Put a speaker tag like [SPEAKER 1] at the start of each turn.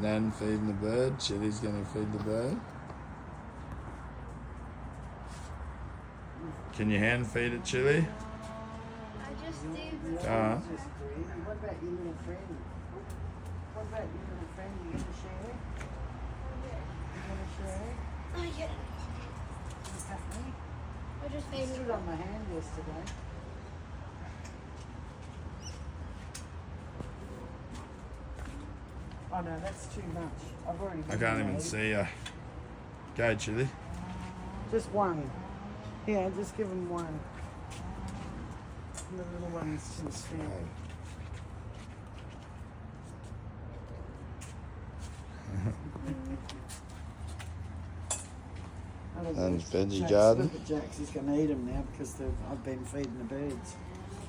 [SPEAKER 1] Nan feeding the bird. Chilli's going to feed the bird. Can you hand feed it, Chilli?
[SPEAKER 2] I just do.
[SPEAKER 1] Go on.
[SPEAKER 3] What about your little friend? What about your little friend? You going to share? You going to share?
[SPEAKER 2] Oh, yeah.
[SPEAKER 3] What's happening?
[SPEAKER 2] I just
[SPEAKER 3] I
[SPEAKER 2] made
[SPEAKER 3] stood on my hand yesterday. Oh no, that's too much. I've already.
[SPEAKER 1] I can't even see her. Go, Chilli.
[SPEAKER 3] Just one. Yeah, just give him one. The little ones can swim.
[SPEAKER 1] And veggie
[SPEAKER 3] Jax,
[SPEAKER 1] garden.
[SPEAKER 3] look at Jax, he's going to eat them now because I've been feeding the birds.